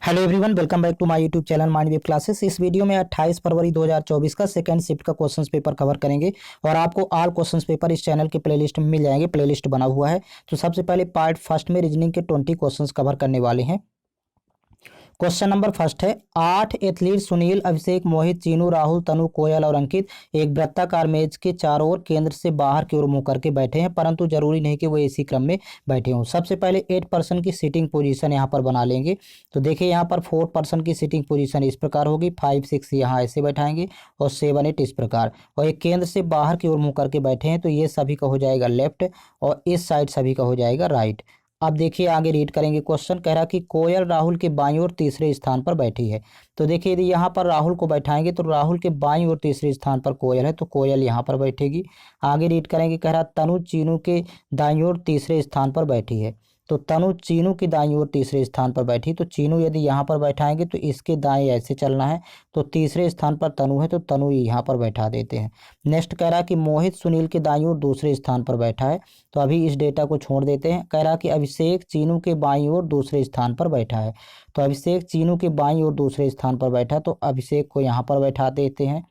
Hello everyone, welcome back to my YouTube channel Mind Web Classes. इस वीडियो में 28 फरवरी 2024 का सेकंड शिफ्ट का क्वेश्चंस पेपर कवर करेंगे और आपको ऑल क्वेश्चंस पेपर इस चैनल के प्लेलिस्ट में मिल जाएंगे। प्लेलिस्ट बना हुआ है। तो सबसे पहले पार्ट फर्स्ट में रीजनिंग के 20 क्वेश्चंस कवर करने वाले हैं। क्वेश्चन नंबर फर्स्ट है, 8 एथलीट सुनील, अभिषेक, मोहित, चीनू, राहुल, तनु, कोयल और अंकित एक वृत्ताकार मेज के चारों ओर केंद्र से बाहर की ओर मुंह करके बैठे हैं, परंतु जरूरी नहीं कि वो इसी क्रम में बैठे हों। सबसे पहले 8 पर्सन की सीटिंग पोजीशन यहाँ पर बना लेंगे। तो देखिए यहाँ पर 4 पर्सन की सीटिंग पोजीशन इस प्रकार होगी, 5 6 यहाँ ऐसे बैठाएंगे और 7 8 इस प्रकार। और एक केंद्र से बाहर की ओर मुंह करके बैठे हैं, तो ये सभी का हो जाएगा लेफ्ट और इस साइड सभी का हो जाएगा राइट। अब देखिए आगे रीड करेंगे। क्वेश्चन कह रहा कि कोयल राहुल के बाईं ओर तीसरे स्थान पर बैठी है। तो देखिए यदि यहाँ पर राहुल को बैठाएंगे तो राहुल के बाईं ओर तीसरे स्थान पर कोयल है, तो कोयल यहाँ पर बैठेगी। आगे रीड करेंगे। कह रहा तनु चीनू के दाईं ओर तीसरे स्थान पर बैठी है। तो तनु चीनू की दाईं ओर तीसरे स्थान पर बैठी, तो चीनू यदि यहाँ पर बैठाएंगे तो इसके दाएं ऐसे चलना है। तो तीसरे स्थान पर तनु है, तो तनु यहाँ पर बैठा देते हैं। नेक्स्ट कह रहा कि मोहित सुनील के दाईं ओर दूसरे स्थान पर बैठा है, तो अभी इस डेटा को छोड़ देते हैं। कह रहा कि अभिषेक चीनू के बाईं ओर दूसरे स्थान पर बैठा है, तो अभिषेक चीनू के बाईं ओर दूसरे स्थान पर बैठा, तो अभिषेक को यहाँ पर बैठा देते हैं।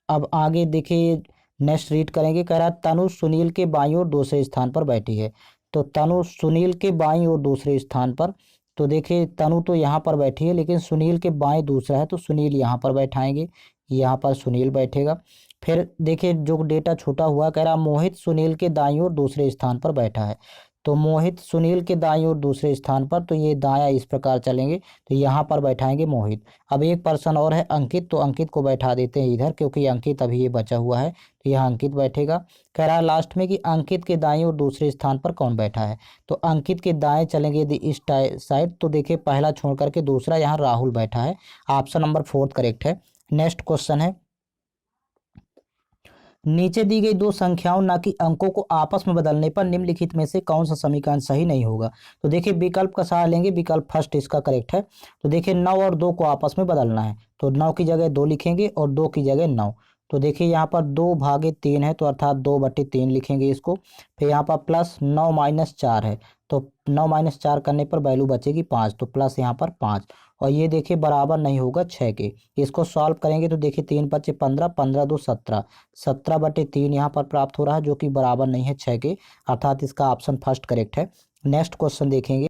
अब आगे देखिए नेक्स्ट रीड करेंगे। कह रहा तनु सुनील के बाईं ओर दूसरे स्थान पर बैठी है, तो तनु सुनील के बाईं ओर दूसरे स्थान पर। तो देखिए तनु तो यहाँ पर बैठी है, लेकिन सुनील के बाएं दूसरा है, तो सुनील यहाँ पर बैठाएंगे, यहाँ पर सुनील बैठेगा। फिर देखिए जो डेटा छोटा हुआ, कह रहा मोहित सुनील के दाईं ओर दूसरे स्थान पर बैठा है, तो मोहित सुनील के दाईं ओर दूसरे स्थान पर, तो ये दाया इस प्रकार चलेंगे, तो यहाँ पर बैठाएंगे मोहित। अब एक पर्सन और है अंकित, तो अंकित को बैठा देते हैं इधर, क्योंकि अंकित अभी ये बचा हुआ है, तो यहाँ अंकित बैठेगा। कह रहा है लास्ट में कि अंकित के दाएं और दूसरे स्थान पर कौन बैठा है, तो अंकित के दाएं चलेंगे यदि इस साइड, तो देखिए पहला छोड़ करके दूसरा यहाँ राहुल बैठा है। ऑप्शन नंबर 4 करेक्ट है। नेक्स्ट क्वेश्चन है, नीचे दी गई दो संख्याओं ना कि अंकों को आपस में बदलने पर निम्नलिखित में से कौन सा समीकरण सही नहीं होगा। तो देखिए विकल्प का सहारा लेंगे, विकल्प फर्स्ट इसका करेक्ट है। तो देखिए 9 और 2 को आपस में बदलना है, तो 9 की जगह 2 लिखेंगे और 2 की जगह 9। तो देखिए यहाँ पर 2/3 है, तो अर्थात 2/3 लिखेंगे इसको। फिर यहाँ पर प्लस 9-4 है, तो 9-4 करने पर वैल्यू बचेगी 5, तो प्लस यहाँ पर 5। और ये देखिए बराबर नहीं होगा 6 के। इसको सॉल्व करेंगे तो देखिए 3 5 15, 15 2 17, 17/3 यहाँ पर प्राप्त हो रहा है, जो कि बराबर नहीं है 6 के, अर्थात इसका ऑप्शन फर्स्ट करेक्ट है। नेक्स्ट क्वेश्चन देखेंगे।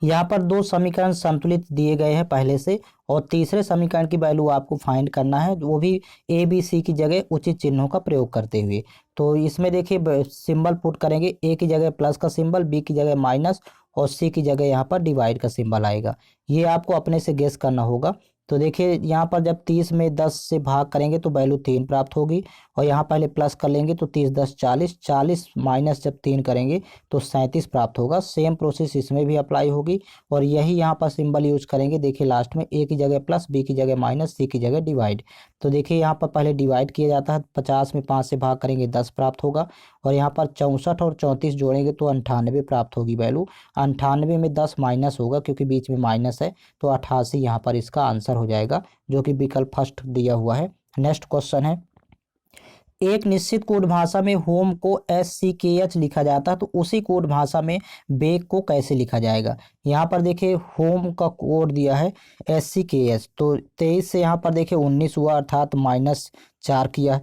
यहाँ पर दो समीकरण संतुलित दिए गए हैं पहले से, और तीसरे समीकरण की वैल्यू आपको फाइंड करना है, वो भी ए बी सी की जगह उचित चिन्हों का प्रयोग करते हुए। तो इसमें देखिए सिंबल पुट करेंगे, ए की जगह प्लस का सिंबल, बी की जगह माइनस और सी की जगह यहाँ पर डिवाइड का सिंबल आएगा। ये आपको अपने से गेस करना होगा। तो देखिए यहाँ पर जब 30 में 10 से भाग करेंगे तो वैल्यू 3 प्राप्त होगी, और यहाँ पहले प्लस कर लेंगे तो 30 10 40, 40 माइनस जब 3 करेंगे तो 37 प्राप्त होगा। सेम प्रोसेस इसमें भी अप्लाई होगी, और यही यहाँ पर सिंबल यूज करेंगे। देखिए लास्ट में ए की जगह प्लस, बी की जगह माइनस, सी की जगह डिवाइड। तो देखिए यहाँ पर पहले डिवाइड किया जाता है, 50 में 5 से भाग करेंगे 10 प्राप्त होगा, और यहाँ पर 64 और 34 जोड़ेंगे तो 98 प्राप्त होगी वैल्यू। 98 में 10 माइनस होगा क्योंकि बीच में माइनस है, तो 88 यहाँ पर इसका आंसर हो जाएगा, जो कि विकल्प फर्स्ट दिया हुआ है। नेक्स्ट क्वेश्चन है, एक निश्चित कोड भाषा में होम को SCKH लिखा जाता है, तो उसी कोड भाषा में बेक को कैसे लिखा जाएगा। यहाँ पर देखिए होम का कोड दिया है SCKH, तो 23 से यहाँ पर देखिए 19 हुआ, अर्थात -4 किया।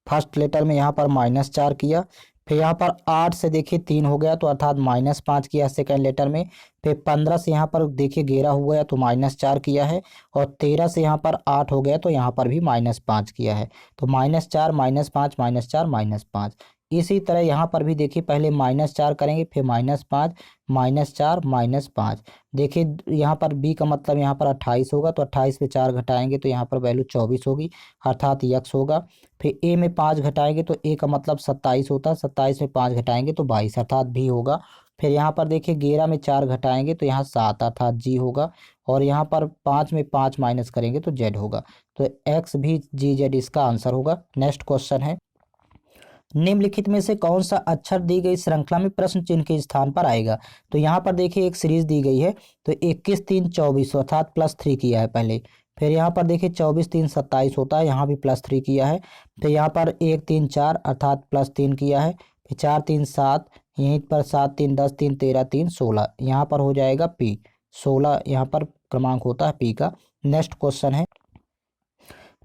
फर्स्ट लेटर में यहाँ पर -4 किया। फिर यहाँ पर 8 से देखिए 3 हो गया, तो अर्थात -5 किया सेकेंड लेटर में। फिर 15 से यहाँ पर देखिए 11 हो गया, तो -4 किया है। और 13 से यहाँ पर 8 हो गया, तो यहाँ पर भी -5 किया है। तो -4 -5 -4 -5। इसी तरह यहाँ पर भी देखिए पहले -4 करेंगे, फिर -5 -4 -5। देखिए यहाँ पर बी का मतलब यहाँ पर 28 होगा, तो 28 में 4 घटाएंगे तो यहाँ पर वैल्यू 24 होगी, अर्थात यक्स होगा। फिर ए में 5 घटाएंगे तो ए का मतलब 27 होता है, 27 में 5 घटाएंगे तो 22, अर्थात भी होगा। फिर यहाँ पर देखिए 11 में 4 घटाएंगे तो यहाँ 7, अर्थात जी होगा। और यहाँ पर 5 में 5 माइनस करेंगे तो जेड होगा, तो एक्स भी जी जेड इसका आंसर होगा। नेक्स्ट क्वेश्चन है, निम्नलिखित में से कौन सा अक्षर दी गई श्रृंखला में प्रश्न चिन्ह के स्थान पर आएगा। तो यहाँ पर देखिए एक सीरीज दी गई है, तो 21 3 24 अर्थात +3 किया है पहले। फिर यहाँ पर देखिए 24 3 27 होता है, यहाँ भी +3 किया है। फिर यहाँ पर 1 3 4 अर्थात +3 किया है। फिर 4 3 7, यहीं पर 7 3 10 3 13 3 16, यहाँ पर हो जाएगा P 16 यहाँ पर क्रमांक होता है पी का। नेक्स्ट क्वेश्चन है,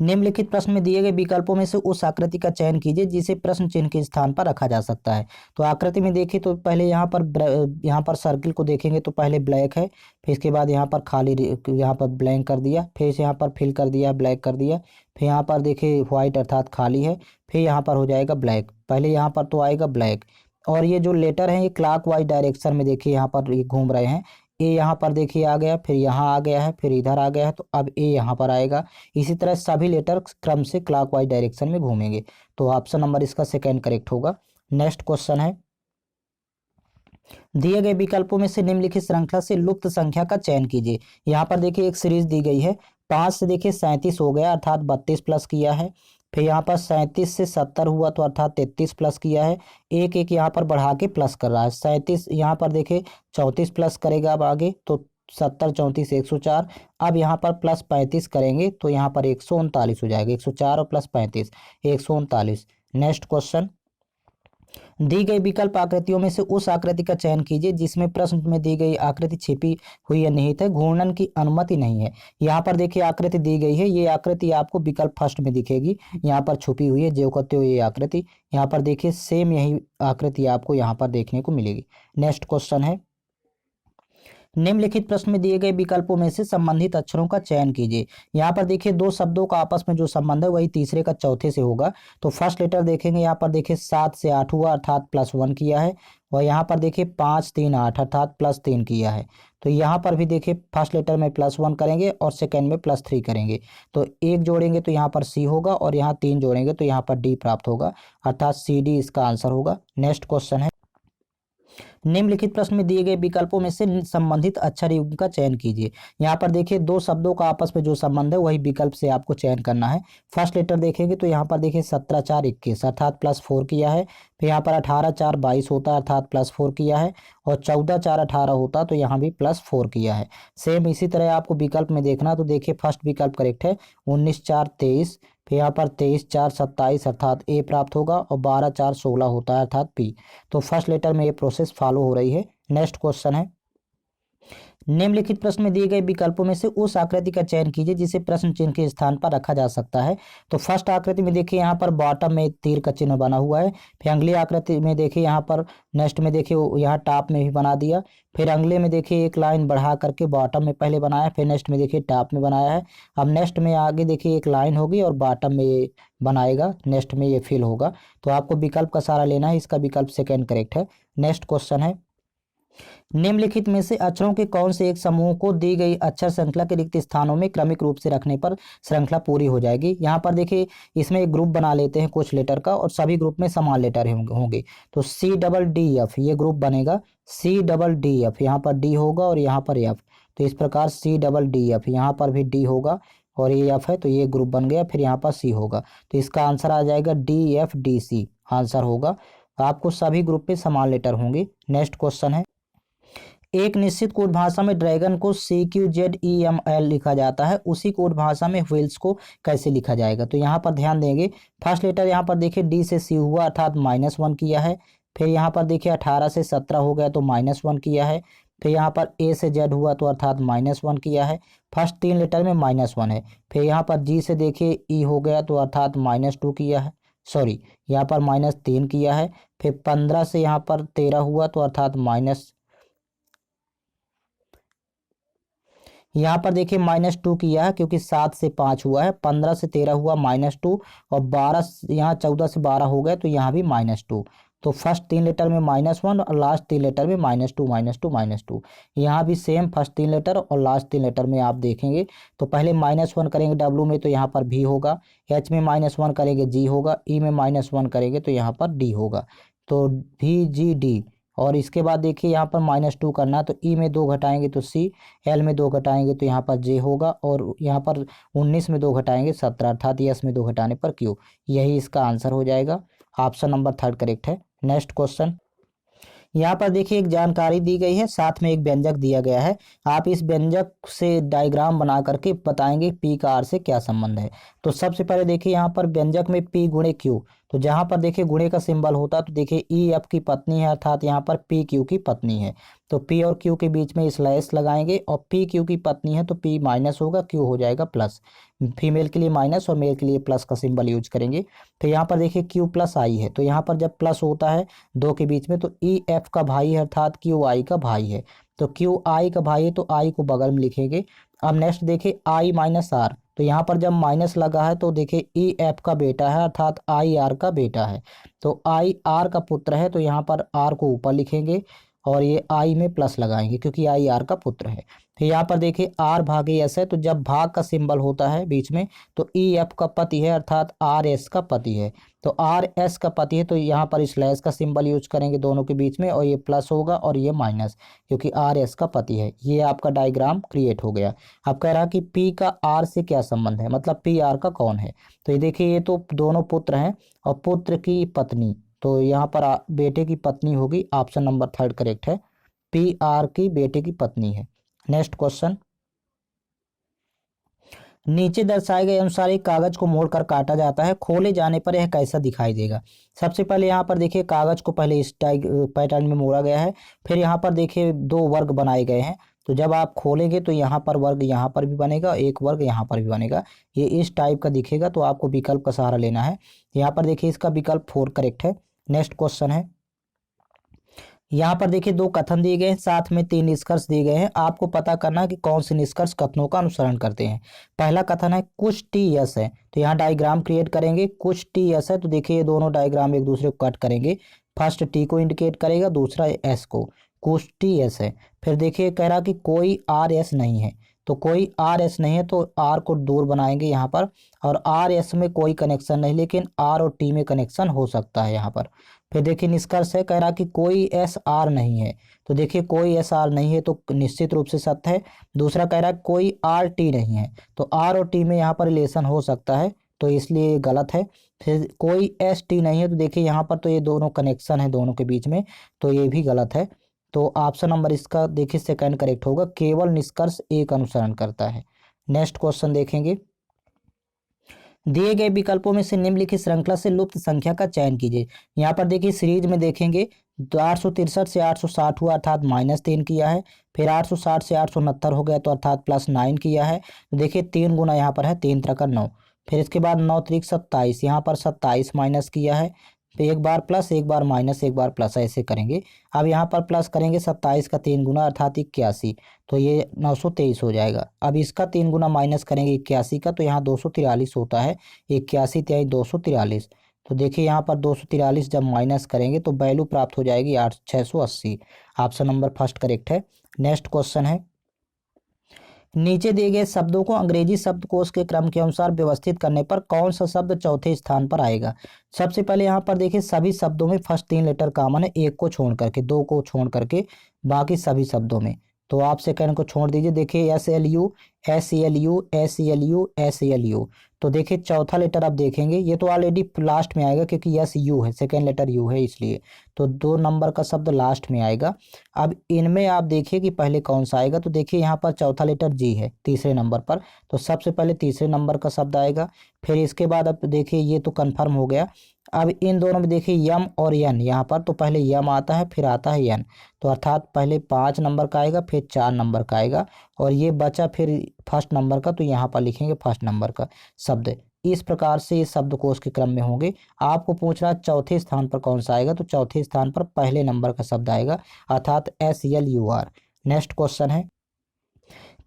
निम्नलिखित प्रश्न में दिए गए विकल्पों में से उस आकृति का चयन कीजिए जिसे प्रश्न चिन्ह के स्थान पर रखा जा सकता है। तो आकृति में देखिए तो पहले यहाँ पर सर्किल को देखेंगे तो पहले ब्लैक है, फिर इसके बाद यहाँ पर खाली यहाँ पर ब्लैंक कर दिया, फिर यहाँ पर फिल कर दिया, ब्लैक कर दिया, फिर यहाँ पर देखिए व्हाइट अर्थात खाली है, फिर यहाँ पर हो जाएगा ब्लैक। पहले यहाँ पर तो आएगा ब्लैक, और ये जो लेटर हैं ये क्लॉक वाइज डायरेक्शन में देखिए यहाँ पर ये घूम रहे हैं। ए यहाँ पर देखिए आ गया, फिर यहाँ आ गया है, फिर इधर आ गया है, तो अब ए यहाँ पर आएगा। इसी तरह सभी लेटर क्रम से क्लॉकवाइज डायरेक्शन में घूमेंगे, तो ऑप्शन नंबर इसका सेकंड करेक्ट होगा। नेक्स्ट क्वेश्चन है, दिए गए विकल्पों में से निम्नलिखित श्रृंखला से लुप्त संख्या का चयन कीजिए। यहाँ पर देखिए एक सीरीज दी गई है, 5 से देखिए 37 हो गया अर्थात 32 प्लस किया है, फिर यहाँ पर 37 से 70 हुआ तो अर्थात 33 प्लस किया है, एक एक यहाँ पर बढ़ा के प्लस कर रहा है। 37 यहाँ पर देखिए 34 प्लस करेगा अब आगे, तो 70 34 104। अब यहाँ पर प्लस 35 करेंगे तो यहाँ पर 139 हो जाएगा, 104 और प्लस 35 139। नेक्स्ट क्वेश्चन, दी गई विकल्प आकृतियों में से उस आकृति का चयन कीजिए जिसमें प्रश्न में दी गई आकृति छिपी हुई या निहित है, घूर्णन की अनुमति नहीं है। यहाँ पर देखिए आकृति दी गई है, ये आकृति आपको विकल्प फर्स्ट में दिखेगी, यहाँ पर छुपी हुई है जो कहते हो ये आकृति। यहाँ पर देखिए सेम यही आकृति आपको यहाँ पर देखने को मिलेगी। नेक्स्ट क्वेश्चन है, निम्नलिखित प्रश्न में दिए गए विकल्पों में से संबंधित अक्षरों का चयन कीजिए। यहाँ पर देखिए दो शब्दों का आपस में जो संबंध है वही तीसरे का चौथे से होगा। तो फर्स्ट लेटर देखेंगे, यहाँ पर देखिए 7 से 8 हुआ अर्थात +1 किया है, और यहाँ पर देखिए 5 3 8 अर्थात +3 किया है। तो यहाँ पर भी देखिए फर्स्ट लेटर में +1 करेंगे और सेकेंड में +3 करेंगे, तो एक जोड़ेंगे तो यहाँ पर सी होगा, और यहाँ 3 जोड़ेंगे तो यहाँ पर डी प्राप्त होगा, अर्थात CD इसका आंसर होगा। नेक्स्ट क्वेश्चन है, निम्नलिखित प्रश्न में दिए गए विकल्पों में से संबंधित अक्षर युग्म का चयन कीजिए। यहाँ पर देखिए दो शब्दों का आपस में जो संबंध है वही विकल्प से आपको चयन करना है। फर्स्ट लेटर देखेंगे तो यहाँ पर देखिए 17 4 21 अर्थात +4 किया है, फिर यहाँ पर 18 4 22 होता है अर्थात +4 किया है, और 14 4 18 होता तो यहाँ भी +4 किया है। सेम इसी तरह आपको विकल्प में देखना, तो देखिए फर्स्ट विकल्प करेक्ट है, 19 4 23, फिर यहाँ पर 23 4 27 अर्थात ए प्राप्त होगा, और 12 4 16 होता है अर्थात पी। तो फर्स्ट लेटर में ये प्रोसेस फॉलो हो रही है। नेक्स्ट क्वेश्चन है, निम्नलिखित प्रश्न में दिए गए विकल्पों में से उस आकृति का चयन कीजिए जिसे प्रश्न चिन्ह के स्थान पर रखा जा सकता है। तो फर्स्ट आकृति में देखिए यहाँ पर बॉटम में तीर का चिन्ह बना हुआ है, फिर अगली आकृति में देखिए यहाँ पर नेक्स्ट में देखिए यहाँ टॉप में भी बना दिया, फिर अगले में देखिए एक लाइन बढ़ा करके बॉटम में पहले बनाया, फिर नेक्स्ट में देखिए टॉप में बनाया है। अब नेक्स्ट में आगे देखिए एक लाइन होगी और बॉटम में ये बनाएगा, नेक्स्ट में ये फिल होगा। तो आपको विकल्प का सहारा लेना है, इसका विकल्प सेकेंड करेक्ट है। नेक्स्ट क्वेश्चन है, निम्नलिखित में से अक्षरों के कौन से एक समूह को दी गई अक्षर श्रृंखला के रिक्त स्थानों में क्रमिक रूप से रखने पर श्रृंखला पूरी हो जाएगी। यहाँ पर देखिए इसमें एक ग्रुप बना लेते हैं कुछ लेटर का, और सभी ग्रुप में समान लेटर होंगे। तो CDDF ये ग्रुप बनेगा, CDDF यहाँ पर D होगा और यहाँ पर F, तो इस प्रकार CDDF यहाँ पर भी D होगा और ये F है, तो ये ग्रुप बन गया। फिर यहाँ पर C होगा, तो इसका आंसर आ जाएगा DFDC आंसर होगा। आपको सभी ग्रुप में समान लेटर होंगे। नेक्स्ट क्वेश्चन है, एक निश्चित कोड भाषा में ड्रैगन को CQZEML लिखा जाता है, उसी कोड भाषा में व्हील्स को कैसे लिखा जाएगा। तो यहाँ पर ध्यान देंगे, फर्स्ट लेटर यहाँ पर देखिए D से C हुआ अर्थात -1 किया है, फिर यहाँ पर देखिए 18 से 17 हो गया तो -1 किया है, फिर यहाँ पर A से Z हुआ तो अर्थात -1 किया है। फर्स्ट 3 लेटर में -1 है, फिर यहाँ पर G से देखिए E हो गया तो अर्थात -2 किया है, सॉरी यहाँ पर -3 किया है। फिर 15 से यहाँ पर 13 हुआ तो अर्थात यहाँ पर देखिए -2 किया है, क्योंकि 7 से 5 हुआ है। 15 से 13 हुआ -2, और 12 यहाँ 14 से 12 हो गए तो यहाँ भी -2। तो फर्स्ट 3 लेटर में -1 और लास्ट 3 लेटर में -2 -2 -2। यहाँ भी सेम, फर्स्ट 3 लेटर और लास्ट 3 लेटर में आप देखेंगे तो पहले -1 करेंगे W में तो यहाँ पर V होगा, H में -1 करेंगे G होगा, E में -1 करेंगे तो यहाँ पर D होगा, तो VGD। और इसके बाद देखिए यहाँ पर -2 करना है, तो E में 2 घटाएंगे तो C, L में 2 घटाएंगे तो यहाँ पर J होगा, और यहाँ पर 19 में 2 घटाएंगे 17 अर्थात S में 2 घटाने पर Q। यही इसका आंसर हो जाएगा। ऑप्शन नंबर 3 करेक्ट है। नेक्स्ट क्वेश्चन, यहाँ पर देखिए एक जानकारी दी गई है, साथ में एक व्यंजक दिया गया है। आप इस व्यंजक से डायग्राम बना करके बताएंगे P का R से क्या संबंध है। तो सबसे पहले देखिए यहाँ पर व्यंजक में P × Q, तो जहाँ पर देखिए गुणे का सिंबल होता है तो देखिए ई एफ की पत्नी है, अर्थात यहाँ पर पी क्यू की पत्नी है। तो पी और क्यू के बीच में स्लैश लगाएंगे और पी क्यू की पत्नी है तो पी माइनस होगा, क्यू हो जाएगा प्लस। फीमेल के लिए माइनस और मेल के लिए प्लस का सिंबल यूज करेंगे। फिर यहाँ पर देखिए क्यू प्लस आई है, तो यहाँ पर जब प्लस होता है दो के बीच में तो ई एफ का भाई है, अर्थात क्यू आई का भाई है। तो क्यू आई का भाई है तो आई को बगल में लिखेंगे। अब नेक्स्ट देखिए आई माइनस आर, तो यहाँ पर जब माइनस लगा है तो देखिए ई एफ का बेटा है, अर्थात आई आर का बेटा है। तो आई आर का पुत्र है तो यहाँ पर आर को ऊपर लिखेंगे और ये आई में प्लस लगाएंगे क्योंकि आई आर का पुत्र है। फिर यहाँ पर देखिए आर भागे एस है, तो जब भाग का सिंबल होता है बीच में तो ई एफ का पति है, अर्थात आर एस का पति है। तो आर एस का पति है तो यहाँ पर स्लैश का सिंबल यूज करेंगे दोनों के बीच में और ये प्लस होगा और ये माइनस, क्योंकि आर एस का पति है। ये आपका डायग्राम क्रिएट हो गया। अब कह रहा कि पी का आर से क्या संबंध है, मतलब पी आर का कौन है। तो ये देखिए ये तो दोनों पुत्र हैं और पुत्र की पत्नी, तो यहाँ पर बेटे की पत्नी होगी, ऑप्शन नंबर 3 करेक्ट है। पी आर की बेटे की पत्नी है। नेक्स्ट क्वेश्चन, नीचे दर्शाए गए अनुसार एक कागज को मोड़कर काटा जाता है, खोले जाने पर यह कैसा दिखाई देगा। सबसे पहले यहाँ पर देखिए कागज को पहले इस पैटर्न में मोड़ा गया है, फिर यहाँ पर देखिए दो वर्ग बनाए गए हैं। तो जब आप खोलेंगे तो यहाँ पर वर्ग यहाँ पर भी बनेगा, एक वर्ग यहाँ पर भी बनेगा, ये इस टाइप का दिखेगा। तो आपको विकल्प का सहारा लेना है। यहाँ पर देखिए इसका विकल्प 4 करेक्ट है। नेक्स्ट क्वेश्चन है, यहाँ पर देखिए दो कथन दिए गए हैं, साथ में 3 निष्कर्ष दिए गए हैं। आपको पता करना है कि कौन से निष्कर्ष कथनों का अनुसरण करते हैं। पहला कथन है कुछ टी यस है, तो यहाँ डायग्राम क्रिएट करेंगे। कुछ टी यस है तो देखिए ये दोनों डायग्राम एक दूसरे को कट करेंगे। फर्स्ट टी को इंडिकेट करेगा, दूसरा एस को। कुछ टी एस है। फिर देखिए कह रहा कि कोई आर एस नहीं है, तो कोई आर एस नहीं है तो आर को दूर बनाएंगे यहाँ पर, और आर एस में कोई कनेक्शन नहीं, लेकिन आर और टी में कनेक्शन हो सकता है यहाँ पर। फिर देखिए निष्कर्ष है, कह रहा कि कोई एस आर नहीं है, तो देखिए कोई एस आर नहीं है तो निश्चित रूप से सत्य है। दूसरा कह रहा है कोई आर टी नहीं है, तो आर और टी में यहाँ पर रिलेशन हो सकता है, तो इसलिए गलत है। फिर कोई एस टी नहीं है, तो देखिए यहाँ पर तो ये दोनों कनेक्शन है दोनों के बीच में, तो ये भी गलत है। तो ऑप्शन नंबर इसका देखिए सेकंड करेक्ट होगा, केवल निष्कर्ष एक अनुसरण करता है। नेक्स्ट क्वेश्चन देखेंगे, दिए गए विकल्पों में से निम्नलिखित श्रृंखला से लुप्त संख्या का चयन कीजिए। यहाँ पर देखिए सीरीज में देखेंगे तो 863 से 860 हुआ, अर्थात -3 किया है। फिर 860 से 869 हो गया तो अर्थात +9 किया है। तो देखिए 3 गुना यहाँ पर है, 3 3 9। फिर इसके बाद 9 3 27, यहाँ पर 27 माइनस किया है। फिर एक बार प्लस, एक बार माइनस, एक बार प्लस, ऐसे करेंगे। अब यहाँ पर प्लस करेंगे 27 का 3 गुना अर्थात 81, तो ये 923 हो जाएगा। अब इसका 3 गुना माइनस करेंगे 81 का, तो यहाँ 243 होता है। 81 त्याई 243, तो देखिए यहाँ पर 243 जब माइनस करेंगे तो वैल्यू प्राप्त हो जाएगी 680। ऑप्शन नंबर फर्स्ट करेक्ट है। नेक्स्ट क्वेश्चन है, नीचे दिए गए शब्दों को अंग्रेजी शब्दकोश के क्रम के अनुसार व्यवस्थित करने पर कौन सा शब्द चौथे स्थान पर आएगा। सबसे पहले यहाँ पर देखिए सभी शब्दों में फर्स्ट 3 लेटर कॉमन है, एक को छोड़ करके, दो को छोड़ करके बाकी सभी शब्दों में। तो आप सेकंड को छोड़ दीजिए, देखिए SLU SELU SELU SELU। तो देखिए चौथा लेटर आप देखेंगे ये तो ऑलरेडी लास्ट में आएगा क्योंकि SU है, सेकेंड लेटर U है इसलिए, तो 2 नंबर का शब्द लास्ट में आएगा। अब इनमें आप देखिए कि पहले कौन सा आएगा, तो देखिए यहाँ पर चौथा लेटर G है तीसरे नंबर पर, तो सबसे पहले तीसरे नंबर का शब्द आएगा। फिर इसके बाद अब देखिए ये तो कन्फर्म हो गया। अब इन दोनों में देखिए यम और यन, यहाँ पर तो पहले यम आता है फिर आता है यन, तो अर्थात पहले 5 नंबर का आएगा फिर 4 नंबर का आएगा, और ये बचा फिर फर्स्ट नंबर का, तो यहाँ पर लिखेंगे फर्स्ट नंबर का शब्द। इस प्रकार से ये शब्दकोश के क्रम में होंगे। आपको पूछ रहा चौथे स्थान पर कौन सा आएगा, तो चौथे स्थान पर पहले नंबर का शब्द आएगा, अर्थात SLUR। नेक्स्ट क्वेश्चन है,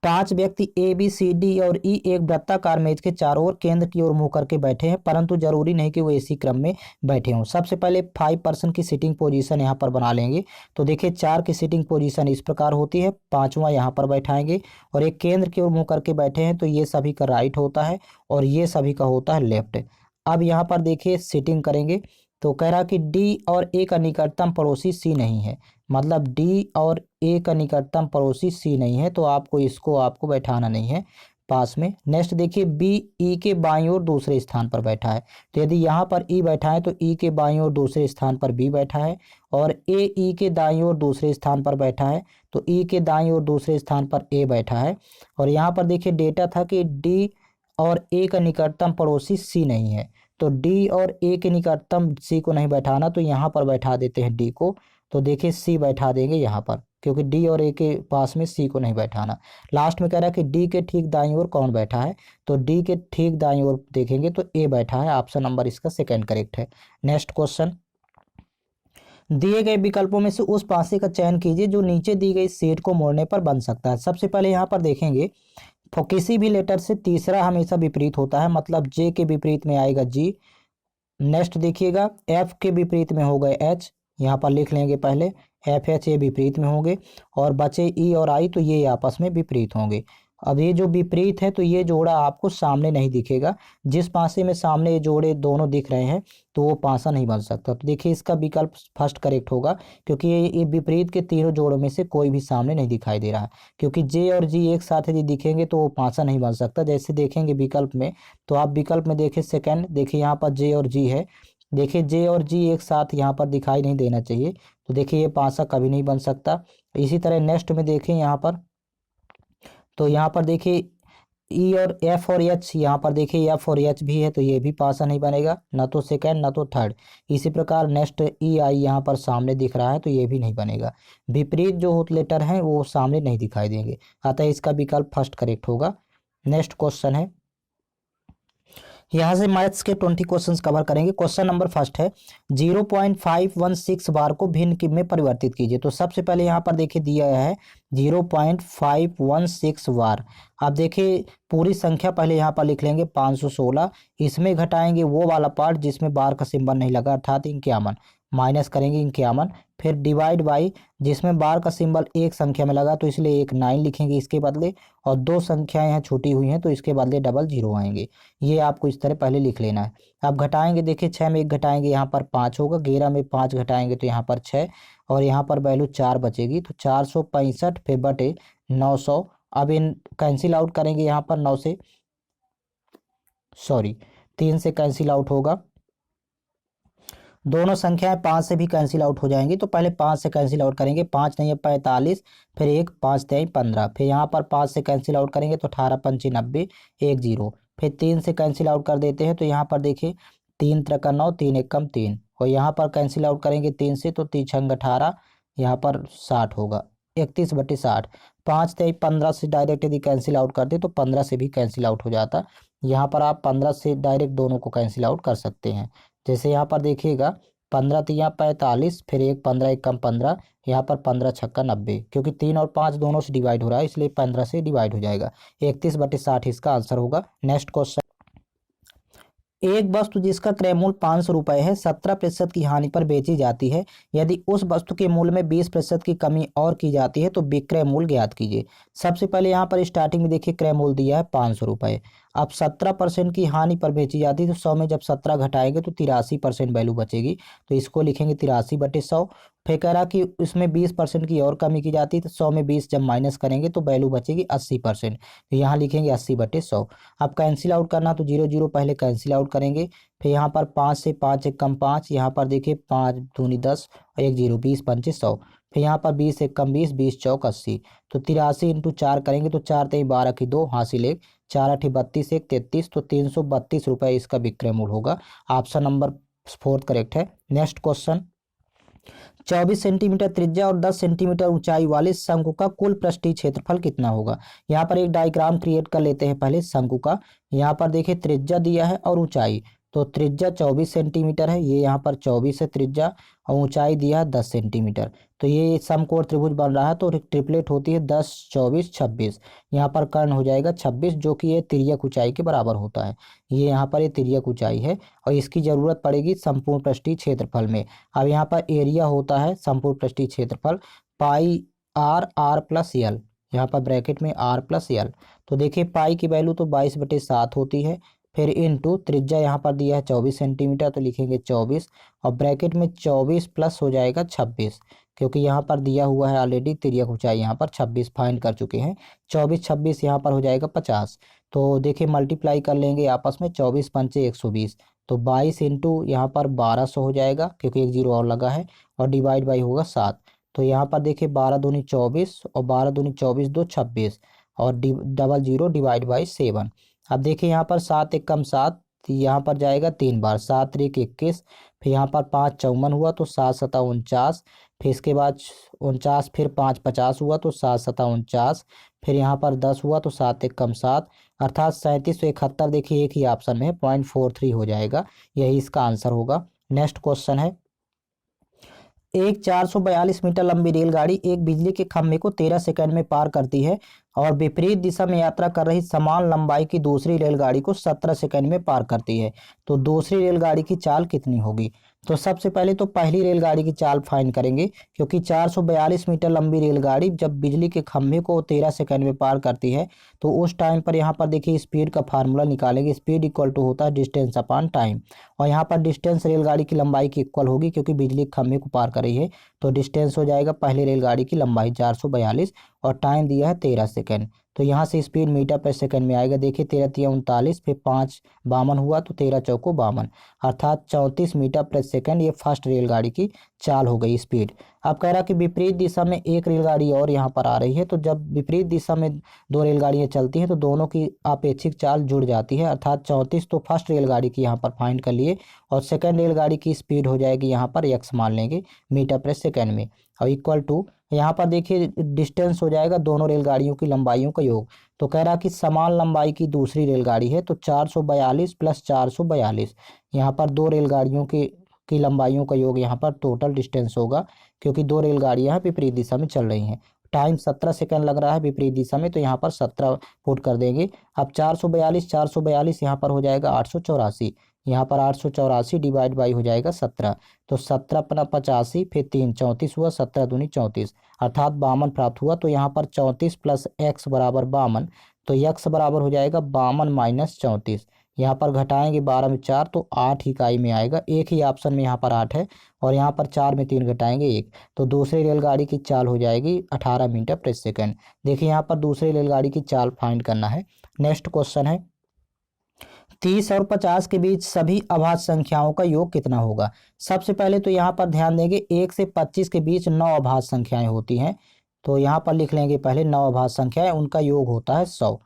5 व्यक्ति ABCD और E एक वृत्ताकार मेज के चारों ओर केंद्र की ओर मुंह करके बैठे हैं, परंतु जरूरी नहीं कि वो इसी क्रम में बैठे हों। सबसे पहले 5 पर्सन की सिटिंग पोजीशन यहाँ पर बना लेंगे। तो देखिए 4 की सिटिंग पोजीशन इस प्रकार होती है, 5वां यहाँ पर बैठाएंगे, और एक केंद्र की ओर मुंह करके बैठे हैं तो ये सभी का राइट होता है और ये सभी का होता है लेफ्ट। अब यहाँ पर देखिए सिटिंग करेंगे, तो कह रहा कि D और A का निकटतम पड़ोसी C नहीं है, मतलब D और A का निकटतम पड़ोसी C नहीं है, तो आपको इसको आपको बैठाना नहीं है पास में। नेक्स्ट देखिए B E के बाईं ओर दूसरे स्थान पर बैठा है, तो यदि यहाँ पर E बैठा है तो E के बाईं ओर दूसरे स्थान पर B बैठा है, और A E के दाईं ओर दूसरे स्थान पर बैठा है तो E के दाईं ओर दूसरे स्थान पर A बैठा है। और यहाँ पर देखिए डेटा था कि D और A का निकटतम पड़ोसी C नहीं है, तो डी और ए के निकटतम सी को नहीं बैठाना, तो यहाँ पर बैठा देते हैं डी को। तो देखिए सी बैठा देंगे यहाँ पर, क्योंकि डी और ए के पास में सी को नहीं बैठाना। लास्ट में कह रहा है कि डी के ठीक दाईं ओर कौन बैठा है, तो डी के ठीक दाईं ओर देखेंगे तो ए बैठा है। ऑप्शन नंबर इसका सेकंड करेक्ट है। नेक्स्ट क्वेश्चन, दिए गए विकल्पों में से उस पासे का चयन कीजिए जो नीचे दी गई सेट को मोड़ने पर बन सकता है। सबसे पहले यहाँ पर देखेंगे, तो किसी भी लेटर से तीसरा हमेशा विपरीत होता है, मतलब जे के विपरीत में आएगा जी। नेक्स्ट देखिएगा, एफ के विपरीत में होगा एच, यहाँ पर लिख लेंगे पहले, एफ एच ये विपरीत में होंगे, और बचे ई और आई तो ये आपस में विपरीत होंगे। अब ये जो विपरीत है तो ये जोड़ा आपको सामने नहीं दिखेगा, जिस पासे में सामने ये जोड़े दोनों दिख रहे हैं तो वो पासा नहीं बन सकता। तो देखिए इसका विकल्प फर्स्ट करेक्ट होगा, क्योंकि ये विपरीत के तीनों जोड़ों में से कोई भी सामने नहीं दिखाई दे रहा है, क्योंकि जे और जी एक साथ यदि दिखेंगे तो वो पासा नहीं बन सकता। जैसे देखेंगे विकल्प में, तो आप विकल्प में देखिए सेकंड, देखिए यहाँ पर जे और जी है, देखिए जे और जी एक साथ यहाँ पर दिखाई नहीं देना चाहिए, तो देखिए ये पासा कभी नहीं बन सकता। इसी तरह नेक्स्ट में देखें यहाँ पर, तो यहाँ पर देखिए ई और एफ और एच, यहाँ पर देखिए एफ और एच भी है, तो ये भी पासा नहीं बनेगा, ना तो सेकंड ना तो थर्ड। इसी प्रकार नेक्स्ट ई आई यहाँ पर सामने दिख रहा है तो ये भी नहीं बनेगा। विपरीत जो लेटर हैं वो सामने नहीं दिखाई देंगे, अतः इसका विकल्प फर्स्ट करेक्ट होगा। नेक्स्ट क्वेश्चन है, यहाँ से मैथ्स के 20 क्वेश्चंस कवर करेंगे। क्वेश्चन नंबर फर्स्ट है, 0.516 बार को भिन्न में परिवर्तित कीजिए। तो सबसे पहले यहाँ पर देखिए दिया है 0.516 बार। अब देखिए पूरी संख्या पहले यहाँ पर लिख लेंगे 516, इसमें घटाएंगे वो वाला पार्ट जिसमें बार का सिंबल नहीं लगा, अर्थात 51, माइनस करेंगे 51, फिर डिवाइड बाई, जिसमें बार का सिंबल एक संख्या में लगा तो इसलिए एक 9 लिखेंगे इसके बदले, और दो संख्याएं यहाँ छूटी हुई हैं तो इसके बदले डबल 0 आएंगे। ये आपको इस तरह पहले लिख लेना है। अब घटाएंगे, देखिए 6 में 1 घटाएंगे यहाँ पर 5 होगा, 11 में 5 घटाएंगे तो यहाँ पर 6, और यहाँ पर वैल्यू 4 बचेगी, तो 465 फिर बटे 900। अब इन कैंसिल आउट करेंगे, यहाँ पर 9 से, सॉरी 3 से कैंसिल आउट होगा, दोनों संख्याएं 5 से भी कैंसिल आउट हो जाएंगी। तो पहले 5 से कैंसिल आउट करेंगे, 5 नहीं है 45, फिर एक 5 3 15, फिर यहाँ पर 5 से कैंसिल आउट करेंगे तो 18 पंची 90, 1 0, फिर 3 से कैंसिल आउट कर देते हैं तो यहाँ पर देखिए 3 त्रिका 9, 3 एकम 3, और यहाँ पर कैंसिल आउट करेंगे 3 से तो 3 छंग 18, यहाँ पर 60 होगा, 31/60। 5 3 15 से डायरेक्ट यदि कैंसिल आउट करते तो 15 से भी कैंसिल आउट हो जाता। यहाँ पर आप 15 से डायरेक्ट दोनों को कैंसिल आउट कर सकते हैं। जैसे यहाँ पर देखिएगा 15 तिया 45, फिर एक 15 एक कम 15, यहाँ पर 15 छक्का 90, क्योंकि 3 और 5 दोनों से डिवाइड हो रहा है इसलिए 15 से डिवाइड हो जाएगा, 31/60 इसका आंसर होगा। नेक्स्ट क्वेश्चन, एक वस्तु जिसका क्रय मूल्य 500 रुपये है 17% की हानि पर बेची जाती है, यदि उस वस्तु के मूल्य में 20% की कमी और की जाती है तो विक्रय मूल्य ज्ञात कीजिए। सबसे पहले यहाँ पर स्टार्टिंग में देखिए क्रय मूल्य दिया है 500 रुपये, अब 17% की हानि पर बेची जाती है तो 100 में जब 17 घटाएंगे तो 83% वैल्यू बचेगी, तो इसको लिखेंगे 83/100। फिर कह रहा कि इसमें 20% की और कमी की जाती है तो 100 में 20 जब माइनस करेंगे तो वैल्यू बचेगी 80%, तो यहाँ लिखेंगे 80/100। अब कैंसिल आउट करना तो 0 0 पहले कैंसिल आउट करेंगे, फिर यहाँ पर 5 से 5 एक कम 5, यहाँ पर देखिए 5 दूनी 10 और 1 0, 20 पंचे 100, फिर यहाँ पर 20 एक कम 20, 20 चौक 80, तो 83 इंटू 4 करेंगे तो 4 3 12 की 2 हासिल 1, 4 8 32 1 33, तो 332 रुपये इसका विक्रय मूल्य होगा। ऑप्शन नंबर फोर्थ करेक्ट है। नेक्स्ट क्वेश्चन, 24 सेंटीमीटर त्रिज्या और 10 सेंटीमीटर ऊंचाई वाले शंकु का कुल पृष्ठीय क्षेत्रफल कितना होगा। यहाँ पर एक डायग्राम क्रिएट कर लेते हैं पहले शंकु का। यहाँ पर देखिए त्रिज्या दिया है और ऊंचाई, तो त्रिज्या 24 सेंटीमीटर है, ये यहाँ पर 24 है त्रिज्या, और ऊंचाई दिया है 10 सेंटीमीटर, तो ये समकोण त्रिभुज बन रहा है, तो ट्रिपलेट होती है 10 24 26, यहाँ पर कर्ण हो जाएगा 26 जो कि ये तिर्यक ऊंचाई के बराबर होता है। ये यहाँ पर ये तिर्यक ऊंचाई है और इसकी जरूरत पड़ेगी संपूर्ण पृष्ठीय क्षेत्रफल में। अब यहाँ पर एरिया होता है संपूर्ण पृष्ठीय क्षेत्रफल पाई r प्लस यल, यहाँ पर ब्रैकेट में r प्लस यल, तो देखिए पाई की वैल्यू तो 22/7 होती है, फिर इनटू त्रिज्या यहाँ पर दिया है 24 सेंटीमीटर तो लिखेंगे 24, और ब्रैकेट में 24 प्लस हो जाएगा 26, क्योंकि यहाँ पर दिया हुआ है ऑलरेडी तिर्यक ऊंचाई यहाँ पर 26 फाइंड कर चुके हैं, 24 26 यहाँ पर हो जाएगा 50, तो देखिए मल्टीप्लाई कर लेंगे आपस में, 24 पंचे 120, तो 22 इंटू यहाँ पर 1200 हो जाएगा क्योंकि एक जीरो और लगा है, और डिवाइड बाई होगा 7, तो यहाँ पर देखिए 12 दूनी 24 और 12 दूनी 24 2 26, और डबल जीरो डिवाइड बाई 7। अब देखिए यहाँ पर 7 एक कम 7, यहाँ पर जाएगा 3 बार, 7 त्रिक 21, फिर यहाँ पर 5 54 हुआ तो 7 सता 49, फिर इसके बाद 49, फिर 5 50 हुआ तो 7 सता 49, फिर यहाँ पर 10 हुआ तो 7 एक कम 7, अर्थात 3771। देखिए एक ही ऑप्शन में है, 0.43 हो जाएगा, यही इसका आंसर होगा। नेक्स्ट क्वेश्चन है, एक 442 मीटर लंबी रेलगाड़ी एक बिजली के खंभे को 13 सेकंड में पार करती है और विपरीत दिशा में यात्रा कर रही समान लंबाई की दूसरी रेलगाड़ी को 17 सेकंड में पार करती है, तो दूसरी रेलगाड़ी की चाल कितनी होगी। तो सबसे पहले तो पहली रेलगाड़ी की चाल फाइंड करेंगे, क्योंकि 442 मीटर लंबी रेलगाड़ी जब बिजली के खंभे को 13 सेकंड में पार करती है तो उस टाइम पर यहाँ पर देखिए स्पीड का फार्मूला निकालेंगे। स्पीड इक्वल टू होता है डिस्टेंस अपॉन टाइम, और यहाँ पर डिस्टेंस रेलगाड़ी की लंबाई की इक्वल होगी, क्योंकि बिजली के खंभे को पार कर रही है, तो डिस्टेंस हो जाएगा पहली रेलगाड़ी की लंबाई 442 और टाइम दिया है 13 सेकंड। तो यहाँ से स्पीड मीटर पर सेकंड में आएगा। देखिए 13 तिया 39, फिर 5 52 हुआ तो 13 चौको 52, अर्थात 34 मीटर प्रति सेकंड ये फर्स्ट रेलगाड़ी की चाल हो गई स्पीड। अब कह रहा कि विपरीत दिशा में एक रेलगाड़ी और यहाँ पर आ रही है, तो जब विपरीत दिशा में दो रेलगाड़ियाँ चलती हैं तो दोनों की आपेक्षिक चाल जुड़ जाती है, अर्थात 34 तो फर्स्ट रेलगाड़ी की यहाँ पर फाइंड कर लिए, और सेकंड रेलगाड़ी की स्पीड हो जाएगी यहाँ पर x मान लेंगे मीटर प्रति सेकंड में, और इक्वल टू यहाँ पर देखिए डिस्टेंस हो जाएगा दोनों रेलगाड़ियों की लंबाइयों का योग। तो कह रहा कि समान लंबाई की दूसरी रेलगाड़ी है, तो 442 प्लस 442, यहाँ पर दो रेलगाड़ियों की लंबाइयों का योग यहाँ पर टोटल डिस्टेंस होगा, क्योंकि दो रेलगाड़ियाँ विपरीत दिशा में चल रही हैं। टाइम 17 सेकंड लग रहा है विपरीत दिशा में, तो यहाँ पर 17 पुट कर देंगे। अब 442 यहाँ पर हो जाएगा 884, यहाँ पर 884 डिवाइड बाई हो जाएगा 17, तो 17 अपना 85, फिर 3 34 हुआ, 17 दूनी 34, अर्थात 52 प्राप्त हुआ। तो यहाँ पर 34 प्लस एक्स बराबर 52, तो एक्स बराबर हो जाएगा 52 माइनस 34, यहाँ पर घटाएंगे 12 में 4 तो 8 इकाई में आएगा। एक ही ऑप्शन में यहाँ पर 8 है, और यहाँ पर 4 में 3 घटाएंगे 1, तो दूसरी रेलगाड़ी की चाल हो जाएगी 18 मीटर प्रति सेकंड। देखिए यहाँ पर दूसरी रेलगाड़ी की चाल फाइंड करना है। नेक्स्ट क्वेश्चन है, 30 और 50 के बीच सभी अभाज्य संख्याओं का योग कितना होगा। सबसे पहले तो यहाँ पर ध्यान देंगे 1 से 25 के बीच 9 अभाज्य संख्याएं होती हैं, तो यहाँ पर लिख लेंगे पहले 9 अभाज्य संख्याएं, उनका योग होता है 100।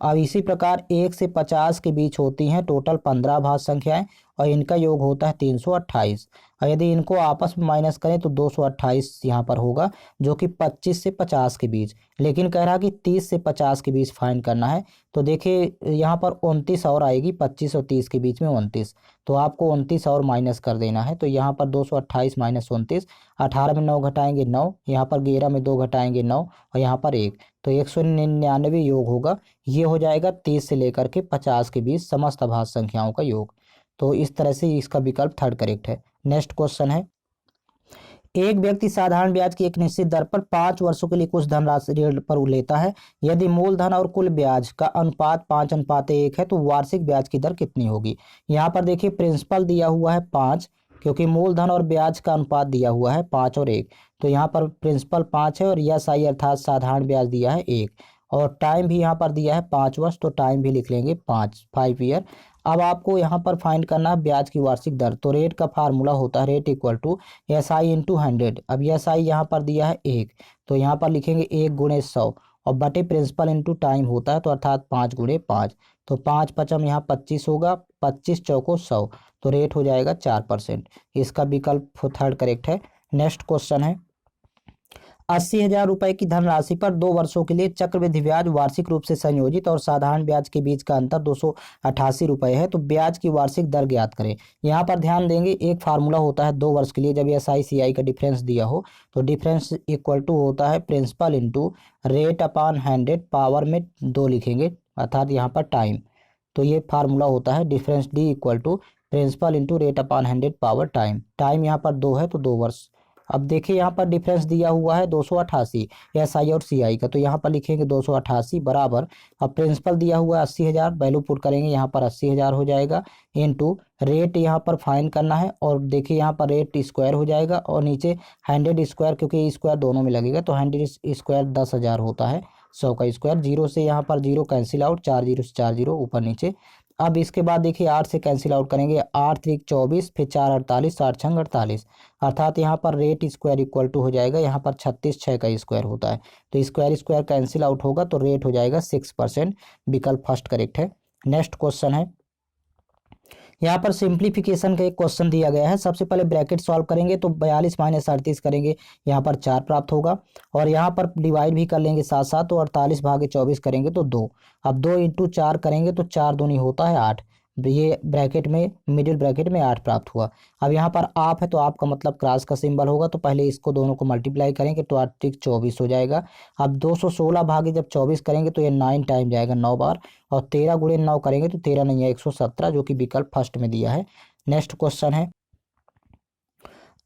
अब इसी प्रकार 1 से 50 के बीच होती हैं टोटल 15 अभाज्य संख्याएं, और इनका योग होता है 328, और यदि इनको आपस में माइनस करें तो 228 यहाँ पर होगा, जो कि 25 से 50 के बीच। लेकिन कह रहा कि 30 से 50 के बीच फाइंड करना है, तो देखिए यहाँ पर 29 और आएगी, 25 और 30 के बीच में 29, तो आपको 29 और माइनस कर देना है। तो यहाँ पर 228 माइनस 29, 18 में 9 घटाएंगे 9, यहाँ पर 11 में 2 घटाएंगे 9, और यहाँ पर 1, तो 199 योग होगा। ये हो जाएगा 30 से लेकर के 50 के बीच समस्त अभाज्य संख्याओं का योग। तो इस तरह से इसका विकल्प थर्ड करेक्ट है। नेक्स्ट क्वेश्चन है, एक व्यक्ति साधारण ब्याज की एक निश्चित दर पर 5 वर्षों के लिए कुछ धनराशि ऋण पर लेता है। यदि मूलधन और कुल ब्याज का अनुपात 5:1 है तो वार्षिक ब्याज की दर कितनी होगी। यहाँ पर देखिए प्रिंसिपल दिया हुआ है 5, क्योंकि मूलधन और ब्याज का अनुपात दिया हुआ है 5 और 1, तो यहाँ पर प्रिंसिपल 5 है, और SI अर्थात साधारण ब्याज दिया है 1, और टाइम भी यहाँ पर दिया है 5 वर्ष, तो टाइम भी लिख लेंगे 5 ईयर। अब आपको यहाँ पर फाइंड करना है ब्याज की वार्षिक दर, तो रेट का फार्मूला होता है rate equal to SI into 100। अब SI यहाँ पर दिया है 1, तो यहाँ पर लिखेंगे 1 गुणे 100, और बटे प्रिंसिपल इंटू टाइम होता है, तो अर्थात 5 गुणे 5, तो 5 पचम यहाँ 25 होगा, 25 चौको 100, तो रेट हो जाएगा 4%। इसका विकल्प थर्ड करेक्ट है। नेक्स्ट क्वेश्चन है, 80,000 रुपए की धनराशि पर 2 वर्षों के लिए चक्रवृद्धि ब्याज वार्षिक रूप से संयोजित और साधारण ब्याज के बीच का अंतर 288 रुपए है, तो ब्याज की वार्षिक दर ज्ञात करें। यहाँ पर ध्यान देंगे एक फार्मूला होता है 2 वर्ष के लिए, जब SI CI का डिफरेंस दिया हो तो डिफरेंस इक्वल टू होता है principal into rate upon 100, power में 2 लिखेंगे, अर्थात यहाँ पर टाइम, तो ये फार्मूला होता है difference D equal to principal into rate upon 100 power time. Time यहाँ पर 2 है तो 2 वर्ष। अब देखिए यहाँ पर डिफरेंस दिया हुआ है 288 SI और CI का, तो यहाँ पर लिखेंगे 288 बराबर, अब प्रिंसिपल दिया हुआ है 80,000, वैल्यू पुट करेंगे यहाँ पर 80,000 हो जाएगा, इनटू रेट यहाँ पर फाइंड करना है, और देखिए यहाँ पर रेट स्क्वायर हो जाएगा, और नीचे 100 स्क्वायर, क्योंकि स्क्वायर दोनों में लगेगा, तो 100 स्क्वायर 10,000 होता है, 100 का स्क्वायर, 0 से यहाँ पर 0 कैंसिल आउट, 4 0 से 4 0 ऊपर नीचे। अब इसके बाद देखिए 8 से कैंसिल आउट करेंगे, 8 3 24, फिर 4 48, 8 6 48, अर्थात यहाँ पर रेट स्क्वायर इक्वल टू हो जाएगा, यहाँ पर 36 6 का स्क्वायर होता है, तो स्क्वायर स्क्वायर कैंसिल आउट होगा, तो रेट हो जाएगा 6%। विकल्प फर्स्ट करेक्ट है। नेक्स्ट क्वेश्चन है, यहाँ पर सिंप्लीफिकेशन का एक क्वेश्चन दिया गया है। सबसे पहले ब्रैकेट सॉल्व करेंगे तो 42 माइनस 38 करेंगे, यहाँ पर 4 प्राप्त होगा। और यहाँ पर डिवाइड भी कर लेंगे साथ साथ, तो 48 भागे 24 करेंगे तो 2। अब 2 इंटू 4 करेंगे तो 4 दूनी होता है 8। ये ब्रैकेट में, मिडिल ब्रैकेट में 8 प्राप्त हुआ। अब यहाँ पर आप है तो आपका मतलब क्रॉस का सिंबल होगा, तो पहले इसको दोनों को मल्टीप्लाई करेंगे तो 8 24 हो जाएगा। अब 216 भागे जब 24 करेंगे तो ये 9 टाइम जाएगा, 9 बार। और 13 गुणे 9 करेंगे तो 13 नहीं है 117, जो कि विकल्प फर्स्ट में दिया है। नेक्स्ट क्वेश्चन है,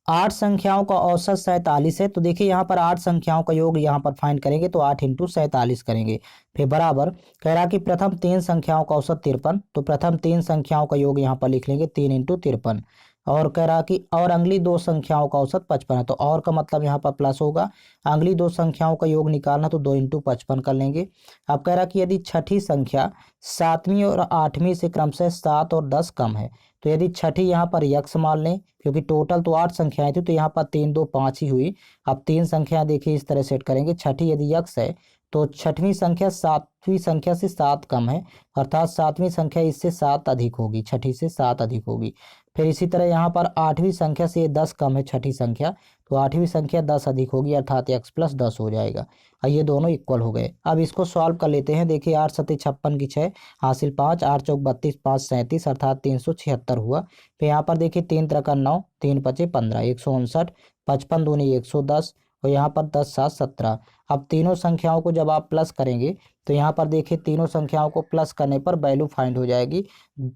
8 संख्याओं का औसत 47 है। तो देखिए यहाँ पर 8 संख्याओं का योग यहाँ पर फाइंड करेंगे तो 8 इंटू 47 करेंगे। फिर बराबर कह रहा कि प्रथम 3 संख्याओं का औसत 53, तो प्रथम 3 संख्याओं का योग यहाँ पर लिख लेंगे 3 इंटू 53। और कह रहा कि और अगली 2 संख्याओं का औसत 55 है, तो और का मतलब यहाँ पर प्लस होगा। अगली 2 संख्याओं का योग निकालना तो 2 इंटू 55 कर लेंगे। अब कह रहा कि यदि छठी संख्या 7वीं और 8वीं से क्रमशः 7 और 10 कम है, तो यदि छठी यहाँ पर यक्स मान लें, क्योंकि टोटल तो 8 संख्याएं थी, तो यहाँ पर 3 2 5 ही हुई। अब 3 संख्याएं देखिए इस तरह सेट करेंगे। छठी यदि यक्स है तो छठवीं संख्या 7वीं संख्या से 7 कम है, अर्थात 7वीं संख्या इससे 7 अधिक होगी, छठी से 7 अधिक होगी। फिर इसी तरह यहाँ पर 8वीं संख्या से 10 कम है छठी संख्या, तो 8वीं संख्या 10 अधिक होगी, अर्थात x प्लस 10 हो जाएगा। और ये दोनों इक्वल हो गए। अब इसको सॉल्व कर लेते हैं। देखिए 8 सत्ते 56 की 6 हासिल 5, 8 चौक 32, 5 37, अर्थात 376 हुआ। फिर यहाँ पर देखिए 3 त्रिका 9, 3 पचे 15, 159, 55 दूनी 110, और यहाँ पर 10 7 17। अब तीनों संख्याओं को जब आप प्लस करेंगे तो यहाँ पर देखिए तीनों संख्याओं को प्लस करने पर वैल्यू फाइंड हो जाएगी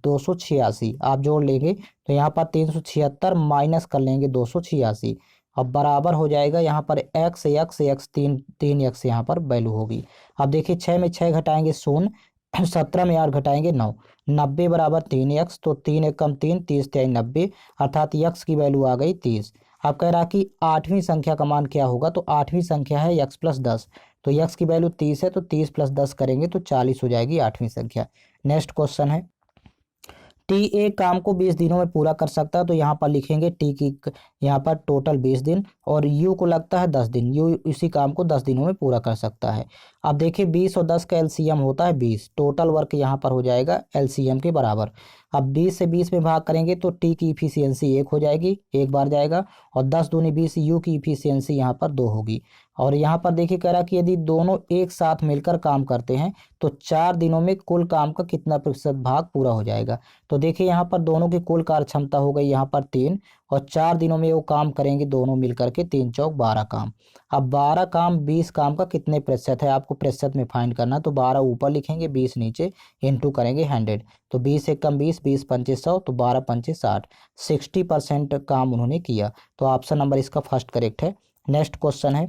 286। आप जोड़ लेंगे तो यहाँ पर 376 माइनस कर लेंगे 286। अब बराबर हो जाएगा यहाँ पर एक्स एक्स एक्स 3 एक्स यहाँ पर वैल्यू होगी। अब देखिए 6 में 6 घटाएंगे 0, 17 में 8 घटाएंगे 9, 90 बराबर 3 एक्स, तो 3 एक कम 3, 30 3 90, अर्थात यक्स की वैल्यू आ गई 30। अब कह रहा कि 8वीं संख्या का मान क्या होगा, तो 8वीं संख्या है यक्स प्लस 10, तो यक्स की वैल्यू 30 है, तो 30 प्लस 10 करेंगे तो 40 हो जाएगी 8वीं संख्या। नेक्स्ट क्वेश्चन है, टी एक काम को 20 दिनों में पूरा कर सकता है, तो यहाँ पर लिखेंगे टी की यहाँ पर टोटल 20 दिन, और यू को लगता है 10 दिन, यू इसी काम को 10 दिनों में पूरा कर सकता है। अब देखिए 20 और 10 का एलसीएम होता है 20, टोटल वर्क यहाँ पर हो जाएगा एलसीएम के बराबर। अब 20 से 20 में भाग करेंगे तो टी की इफिशियंसी 1 हो जाएगी, एक बार जाएगा, और 10 दूनी 20, यू की इफिशियंसी यहाँ पर 2 होगी। और यहाँ पर देखिए कह रहा कि यदि दोनों एक साथ मिलकर काम करते हैं तो 4 दिनों में कुल काम का कितना प्रतिशत भाग पूरा हो जाएगा। तो देखिए यहाँ पर दोनों की कुल कार्य क्षमता हो गई यहाँ पर 3, और 4 दिनों में वो काम करेंगे दोनों मिलकर के, 3 चौक 12 काम। अब 12 काम 20 काम का कितने प्रतिशत है, आपको प्रतिशत में फाइंड करना, तो 12 ऊपर लिखेंगे 20 नीचे, इंटू करेंगे 100, तो 20 एक कम 20, 20 पंचे 100, तो 12 पंचे 60, 60% काम उन्होंने किया। तो ऑप्शन नंबर इसका फर्स्ट करेक्ट है। नेक्स्ट क्वेश्चन है,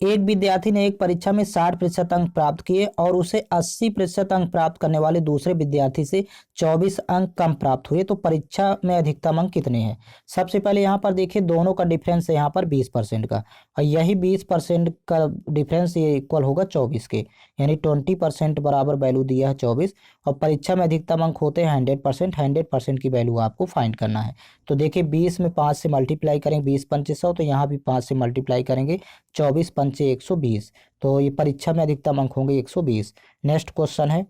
एक विद्यार्थी ने एक परीक्षा में 60% अंक प्राप्त किए और उसे 80% अंक प्राप्त करने वाले दूसरे विद्यार्थी से 24 अंक कम प्राप्त हुए, तो परीक्षा में अधिकतम अंक कितने हैं। सबसे पहले यहाँ पर देखिए दोनों का डिफरेंस है यहाँ पर 20% का, और यही 20% का डिफरेंस ये इक्वल होगा 24 के, यानी 20% बराबर वैल्यू दिया है 24। और परीक्षा में अधिकतम अंक होते हैं 100%, 100% की वैल्यू आपको फाइंड करना है। तो देखिए 20 में 5 से मल्टीप्लाई करेंगे, 20 पंचे 100, तो यहाँ भी 5 से मल्टीप्लाई करेंगे, 24 पंचे 120, तो ये परीक्षा में अधिकतम अंक होंगे 120। नेक्स्ट क्वेश्चन है,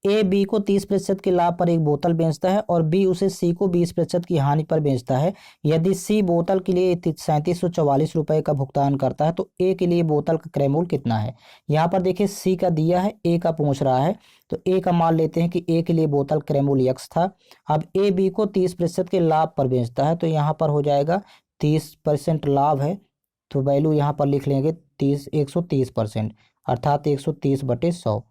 ए बी को 30% के लाभ पर एक बोतल बेचता है और बी उसे सी को 20% की हानि पर बेचता है। यदि सी बोतल के लिए 3744 रुपये का भुगतान करता है तो ए के लिए बोतल का क्रय मूल्य कितना है। यहाँ पर देखिए सी का दिया है, ए का पूछ रहा है, तो ए का मान लेते हैं कि ए के लिए बोतल क्रय मूल्य यक्स था। अब ए बी को 30% के लाभ पर बेचता है, तो यहाँ पर हो जाएगा 30% लाभ है, तो वैल्यू यहाँ पर लिख लेंगे 130%, अर्थात 130/100।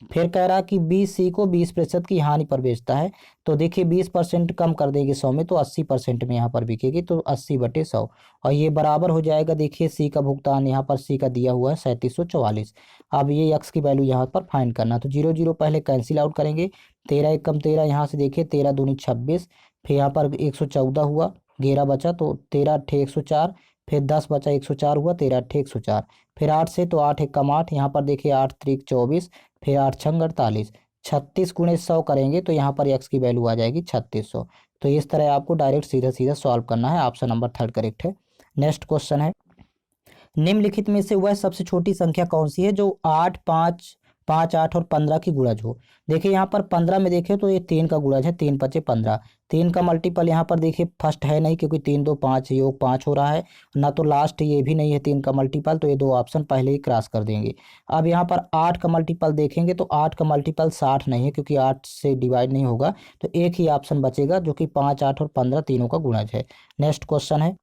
फिर कह रहा कि बी सी को 20% की हानि पर बेचता है, तो देखिए 20% कम कर देंगे 100 में, तो 80% में यहाँ पर बिकेगी, तो 80/100, और ये बराबर हो जाएगा। देखिए सी का भुगतान यहाँ पर सी का दिया हुआ है 3744। अब ये यक्स की वैल्यू यहाँ पर फाइंड करना, तो 0 0 पहले कैंसिल आउट करेंगे, 13 एक कम 13, यहाँ से देखिए 13 दूनी 26, फिर यहाँ पर 114 हुआ, 11 बचा, तो 13 अट्ठे 104, फिर 10 बचा 104 हुआ, 13 अट्ठे 104, फिर 8 से तो 8 एक कम 8, यहाँ पर देखिए 8 त्रिक 24, फिर 8 छंग 48, 36 गुणे 100 करेंगे तो यहाँ पर एक्स की वैल्यू आ जाएगी 3600। तो इस तरह आपको डायरेक्ट सीधा सीधा सॉल्व करना है। ऑप्शन नंबर थर्ड करेक्ट है। नेक्स्ट क्वेश्चन है, निम्नलिखित में से वह सबसे छोटी संख्या कौन सी है जो 8 5 5, 8 और 15 की गुणज हो। देखिए यहाँ पर 15 में देखें तो ये 3 का गुणज है, 3 पचे 15। 3 का मल्टीपल यहाँ पर देखिए फर्स्ट है नहीं, क्योंकि 3 2 5 योग 5 हो रहा है ना, तो लास्ट ये भी नहीं है 3 का मल्टीपल, तो ये दो ऑप्शन पहले ही क्रॉस कर देंगे। अब यहाँ पर 8 का मल्टीपल देखेंगे तो 8 का मल्टीपल 60 नहीं है, क्योंकि 8 से डिवाइड नहीं होगा, तो एक ही ऑप्शन बचेगा जो कि 5, 8 और 15 तीनों का गुणज है। नेक्स्ट क्वेश्चन है,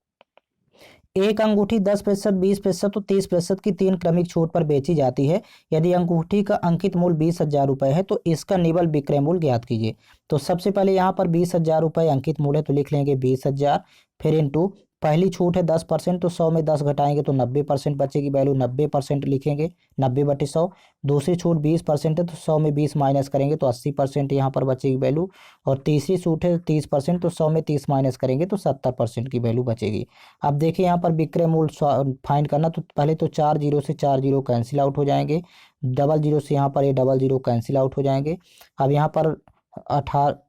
एक अंगूठी 10%, 20% और 30% की 3 क्रमिक छूट पर बेची जाती है। यदि अंगूठी का अंकित मूल्य 20,000 रुपये है तो इसका निवल विक्रय मूल्य ज्ञात कीजिए। तो सबसे पहले यहाँ पर 20,000 रुपये अंकित मूल्य है, तो लिख लेंगे 20,000, फिर इंटू पहली छूट है 10%, तो 100 में 10 घटाएंगे तो 90% बचेगी वैल्यू, 90% लिखेंगे, 90/100। दूसरी छूट 20% है, तो 100 में 20 माइनस करेंगे तो 80% यहाँ पर बचेगी वैल्यू। और तीसरी छूट है 30%, तो 100 में 30 माइनस करेंगे तो 70% की वैल्यू बचेगी। अब देखिए यहाँ पर विक्रय मूल्य फाइंड करना, तो पहले तो 4 जीरो से 4 जीरो कैंसिल आउट हो जाएंगे, डबल जीरो से यहाँ पर ये डबल जीरो कैंसिल आउट हो जाएंगे। अब यहाँ पर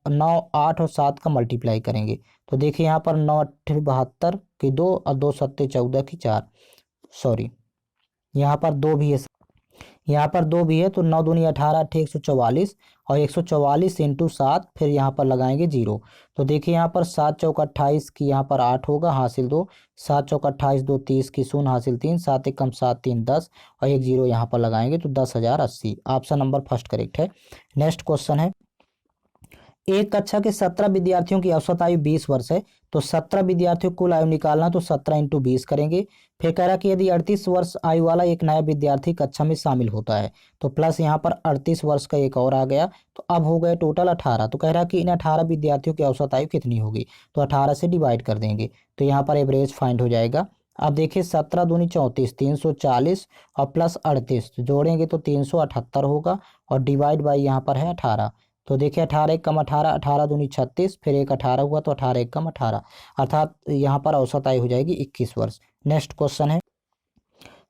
9, 8 और 7 का मल्टीप्लाई करेंगे, तो देखिए यहाँ पर 9 8 72 की 2 और 2 7 14 की 4, सॉरी यहाँ पर 2 भी है, यहाँ पर 2 भी है, तो 9 दूनी 18 8 144, और 144 इंटू 7, फिर यहाँ पर लगाएंगे जीरो। तो देखिए यहाँ पर 7 चौक 28 की यहाँ पर 8 होगा, हासिल 2, 7 चौक 28 2 30 की 0 हासिल 3, 7 एकम 7 3 10, और एक जीरो यहाँ पर लगाएंगे तो 10,080। ऑप्शन नंबर फर्स्ट करेक्ट है। नेक्स्ट क्वेश्चन है, एक कक्षा के 17 विद्यार्थियों की औसत आयु 20 वर्ष है, तो 17 विद्यार्थियों को कुल आयु निकालना, तो 17 इंटू 20 करेंगे। फिर कह रहा कि यदि 38 वर्ष आयु वाला एक नया विद्यार्थी कक्षा में शामिल होता है, तो प्लस यहाँ पर 38 वर्ष का एक और आ गया, तो अब हो गए टोटल 18। तो कह रहा कि इन 18 विद्यार्थियों की औसत आयु कितनी होगी, तो 18 से डिवाइड कर देंगे, तो यहाँ पर एवरेज फाइंड हो जाएगा। अब देखिए 17 दूनी 34, 340 और प्लस 38 जोड़ेंगे तो 378 होगा, और डिवाइड बाई यहाँ पर है 18। तो देखिए 18 एक कम 18, 18 दूनी 36, फिर एक 18 हुआ, तो 18 एक कम 18, अर्थात यहाँ पर औसत आयु हो जाएगी 21 वर्ष। नेक्स्ट क्वेश्चन है,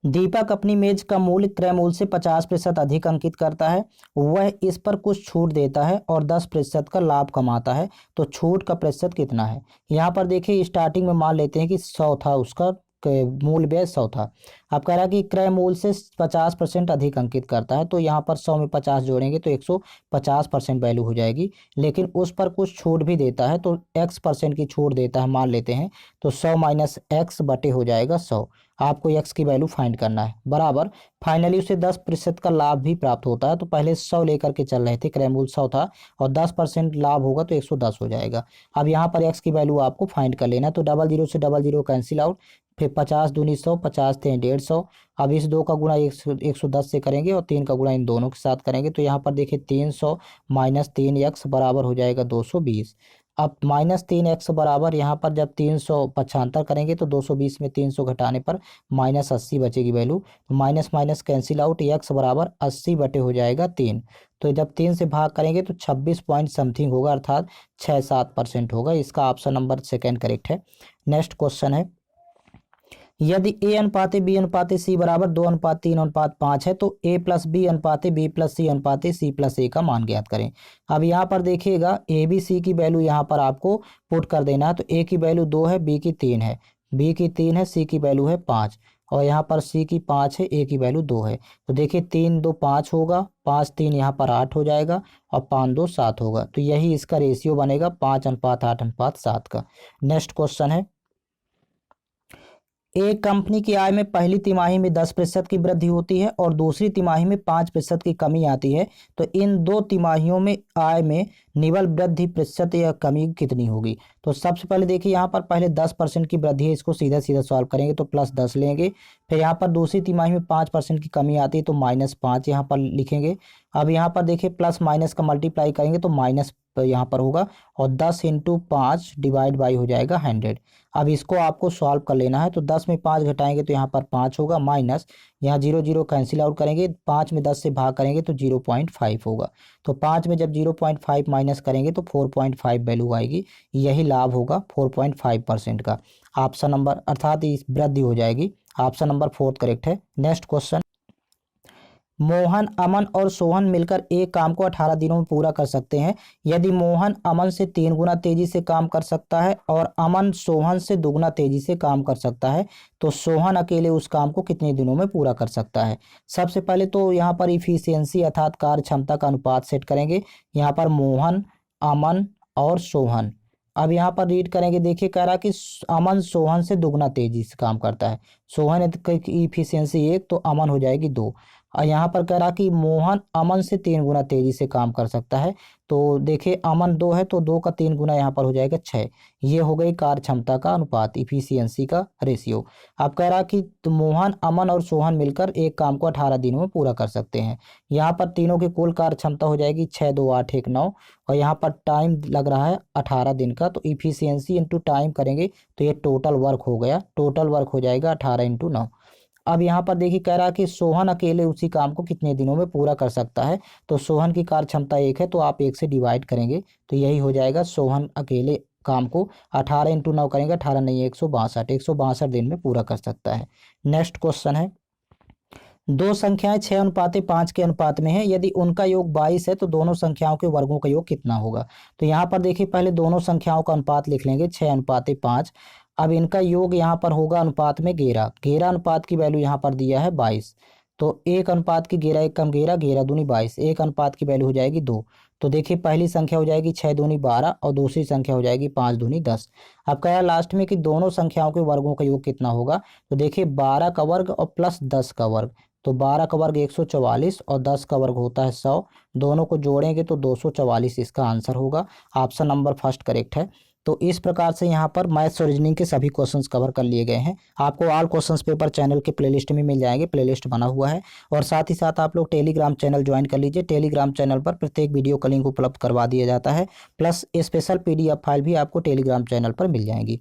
दीपक अपनी मेज का मूल्य क्रय मूल्य से 50% अधिक अंकित करता है, वह इस पर कुछ छूट देता है और 10% का लाभ कमाता है, तो छूट का प्रतिशत कितना है। यहाँ पर देखिए स्टार्टिंग में मान लेते हैं कि 100 था, उसका मूल्य व्यय 100 था। अब कह रहा है कि क्रय मूल्य से 50% अधिक अंकित करता है, तो यहाँ पर 100 में 50 जोड़ेंगे तो 150% वैल्यू हो जाएगी, लेकिन उस पर कुछ छूट भी देता है, तो x% की छूट देता है मान लेते हैं, तो 100 माइनस एक्स बटे हो जाएगा 100। आपको x की वैल्यू फाइंड करना है, बराबर फाइनली उसे 10% का लाभ भी प्राप्त होता है, तो पहले 100 लेकर के चल रहे थे, क्रय मूल्य 100 था और 10% लाभ होगा तो 110 हो जाएगा। अब यहाँ पर x की वैल्यू आपको फाइंड कर लेना है, तो डबल जीरो से डबल जीरो कैंसिल आउट, फिर 50 दूनी 100, 50 थे 150। अब इस 2 का गुणा 110 से करेंगे और 3 का गुणा इन दोनों के साथ करेंगे, तो यहाँ पर देखिए 300 माइनस 3x बराबर हो जाएगा 220। अब माइनस 3x बराबर यहाँ पर जब 375 करेंगे तो 220 में 300 घटाने पर माइनस 80 बचेगी वैल्यू, तो minus minus cancel out, x बराबर 80 बटे हो जाएगा 3। तो जब 3 से भाग करेंगे तो 26 पॉइंट समथिंग होगा, अर्थात 6-7% होगा। इसका ऑप्शन नंबर सेकेंड करेक्ट है। नेक्स्ट क्वेश्चन है, यदि a अनुपात b अनुपात c बराबर 2:3:5 है, तो a प्लस बी अनुपात b प्लस c अनुपात c प्लस a का मान ज्ञात करें। अब यहाँ पर देखिएगा a b c की वैल्यू यहाँ पर आपको पुट कर देना है, तो a की वैल्यू 2 है, b की 3 है, b की 3 है, c की वैल्यू है 5, और यहाँ पर c की 5 है, a की वैल्यू 2 है। तो देखिए 3 2 5 होगा, 5 3 यहाँ पर 8 हो जाएगा, और 5 2 7 होगा, तो यही इसका रेशियो बनेगा 5:8:7 का। नेक्स्ट क्वेश्चन है, एक कंपनी की आय में पहली तिमाही में 10% की वृद्धि होती है और दूसरी तिमाही में 5% की कमी आती है, तो इन दो तिमाहियों में आय में निवल वृद्धि प्रतिशत या कमी कितनी होगी। तो सबसे पहले देखिए यहाँ पर पहले 10% की वृद्धि है, इसको सीधा सीधा सॉल्व करेंगे तो प्लस 10 लेंगे। फिर यहाँ पर दूसरी तिमाही में 5% की कमी आती है, तो -5 यहाँ पर लिखेंगे। अब यहाँ पर देखिए प्लस माइनस का मल्टीप्लाई करेंगे तो माइनस यहाँ पर होगा, और 10 इंटू 5 डिवाइड बाई हो जाएगा 100। अब इसको आपको सॉल्व कर लेना है, तो 10 में 5 घटाएंगे तो यहाँ पर 5 होगा, माइनस यहाँ 0 0 कैंसिल आउट करेंगे, 5 में 10 से भाग करेंगे तो 0.5 होगा। तो 5 में जब 0.5 माइनस करेंगे तो 4.5 वैल्यू आएगी, यही लाभ होगा 4.5% का। ऑप्शन नंबर अर्थात इस वृद्धि हो जाएगी। ऑप्शन नंबर 4 करेक्ट है। नेक्स्ट क्वेश्चन, मोहन, अमन और सोहन मिलकर एक काम को 18 दिनों में पूरा कर सकते हैं। यदि मोहन अमन से 3 गुना तेजी से काम कर सकता है और अमन सोहन से 2 गुना तेजी से काम कर सकता है, तो सोहन अकेले उस काम को कितने दिनों में पूरा कर सकता है। सबसे पहले तो यहाँ पर इफिशियंसी अर्थात कार्य क्षमता का अनुपात सेट करेंगे। यहाँ पर मोहन, अमन और सोहन। अब यहाँ पर रीड करेंगे, देखिए कह रहा कि अमन सोहन से 2 गुना तेजी से काम करता है। सोहन की इफिशियंसी 1, तो अमन हो जाएगी 2। और यहाँ पर कह रहा कि मोहन अमन से 3 गुना तेजी से काम कर सकता है। तो देखिए अमन 2 है, तो 2 का 3 गुना यहाँ पर हो जाएगा 6। ये हो गई कार्य क्षमता का अनुपात, इफिशियंसी का रेशियो। अब कह रहा कि तो मोहन, अमन और सोहन मिलकर एक काम को 18 दिनों में पूरा कर सकते हैं। यहाँ पर तीनों की कुल कार्य क्षमता हो जाएगी 6, 2, 8, 1, 9। और यहाँ पर टाइम लग रहा है 18 दिन का, तो इफिशियंसी इंटू टाइम करेंगे तो ये टोटल वर्क हो गया। टोटल वर्क हो जाएगा 18 इंटू 9। अब यहाँ पर देखिए कह रहा है कि सोहन अकेले उसी काम को कितने दिनों में पूरा कर सकता है। तो सोहन की कार्य क्षमता 1 है, तो आप 1 से डिवाइड करेंगे तो यही हो जाएगा। सोहन अकेले काम को 18 इंटू 9 करेंगे, 18 नहीं 162 दिन में पूरा कर सकता है। नेक्स्ट क्वेश्चन है, दो संख्याएं 6:5 के अनुपात में है। यदि उनका योग 22 है तो दोनों संख्याओं के वर्गों का योग कितना होगा। तो यहाँ पर देखिए पहले दोनों संख्याओं का अनुपात लिख लेंगे, 6:5। अब इनका योग यहाँ पर होगा अनुपात में 11। 11 अनुपात की वैल्यू यहाँ पर दिया है 22। तो 1 अनुपात की 11 1 कम 11, 11 दूनी 22। 1 अनुपात की वैल्यू हो जाएगी 2। तो देखिए पहली संख्या हो जाएगी 6 दूनी 12 और दूसरी संख्या हो जाएगी 5 दूनी 10। अब कहा लास्ट में कि दोनों संख्याओं के वर्गों का योग कितना होगा। तो देखिए 12 का वर्ग और प्लस 10 का वर्ग। तो 12 का वर्ग 144 और 10 का वर्ग होता है 100। दोनों को जोड़ेंगे तो 244 इसका आंसर होगा। ऑप्शन नंबर फर्स्ट करेक्ट है। तो इस प्रकार से यहाँ पर मैथ्स और रीजनिंग के सभी क्वेश्चंस कवर कर लिए गए हैं। आपको ऑल क्वेश्चंस पेपर चैनल के प्लेलिस्ट में मिल जाएंगे, प्लेलिस्ट बना हुआ है। और साथ ही साथ आप लोग टेलीग्राम चैनल ज्वाइन कर लीजिए। टेलीग्राम चैनल पर प्रत्येक वीडियो का लिंक उपलब्ध करवा दिया जाता है, प्लस स्पेशल PDF फाइल भी आपको टेलीग्राम चैनल पर मिल जाएंगी।